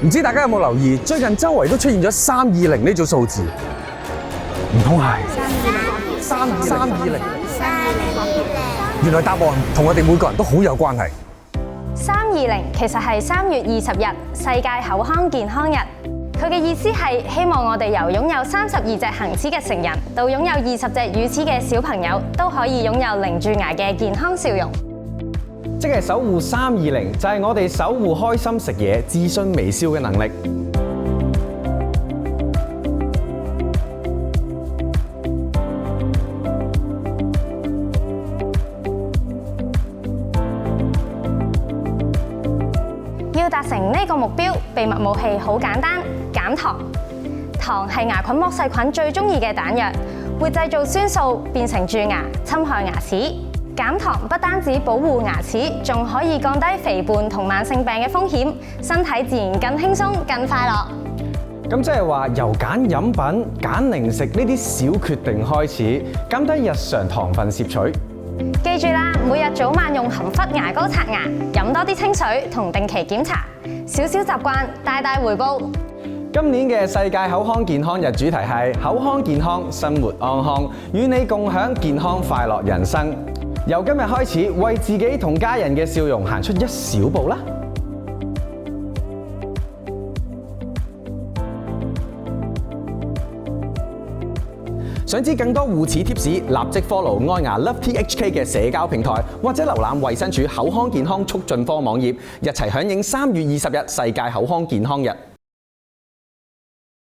唔知大家有冇留意，最近周圍都出現咗320呢組數字，唔通係320？原來答案同我哋每個人都好有關係。320其實係3月20日世界口腔健康日，佢嘅意思係希望我哋由擁有32隻恆齒嘅成人，到擁有20隻乳齒嘅小朋友，都可以擁有零蛀牙嘅健康笑容。即係守護320，就係我哋守護開心食嘢、自信微笑嘅能力。要達成呢個目標，秘密武器好簡單，減糖。糖係牙菌膜細菌最中意嘅彈藥，會製造酸素變成蛀牙，侵害牙齒。減糖不單止保護牙齒，仲可以降低肥胖同慢性病嘅風險，身體自然更輕鬆、更快樂。咁即係話由揀飲品、揀零食呢啲小決定開始，減低日常糖分攝取。記住啦，每日早晚用含氟牙膏刷牙，飲多啲清水同定期檢查，小小習慣大大回報。今年嘅世界口腔健康日主題係口腔健康，生活安康，與你共享健康快樂人生。由今日開始，為自己同家人嘅笑容行出一小步啦！想知更多護齒貼士，立即 follow 愛牙 Love THK 嘅社交平台，或者瀏覽衛生署口腔健康促進科網頁，一齊響應3月20日世界口腔健康日。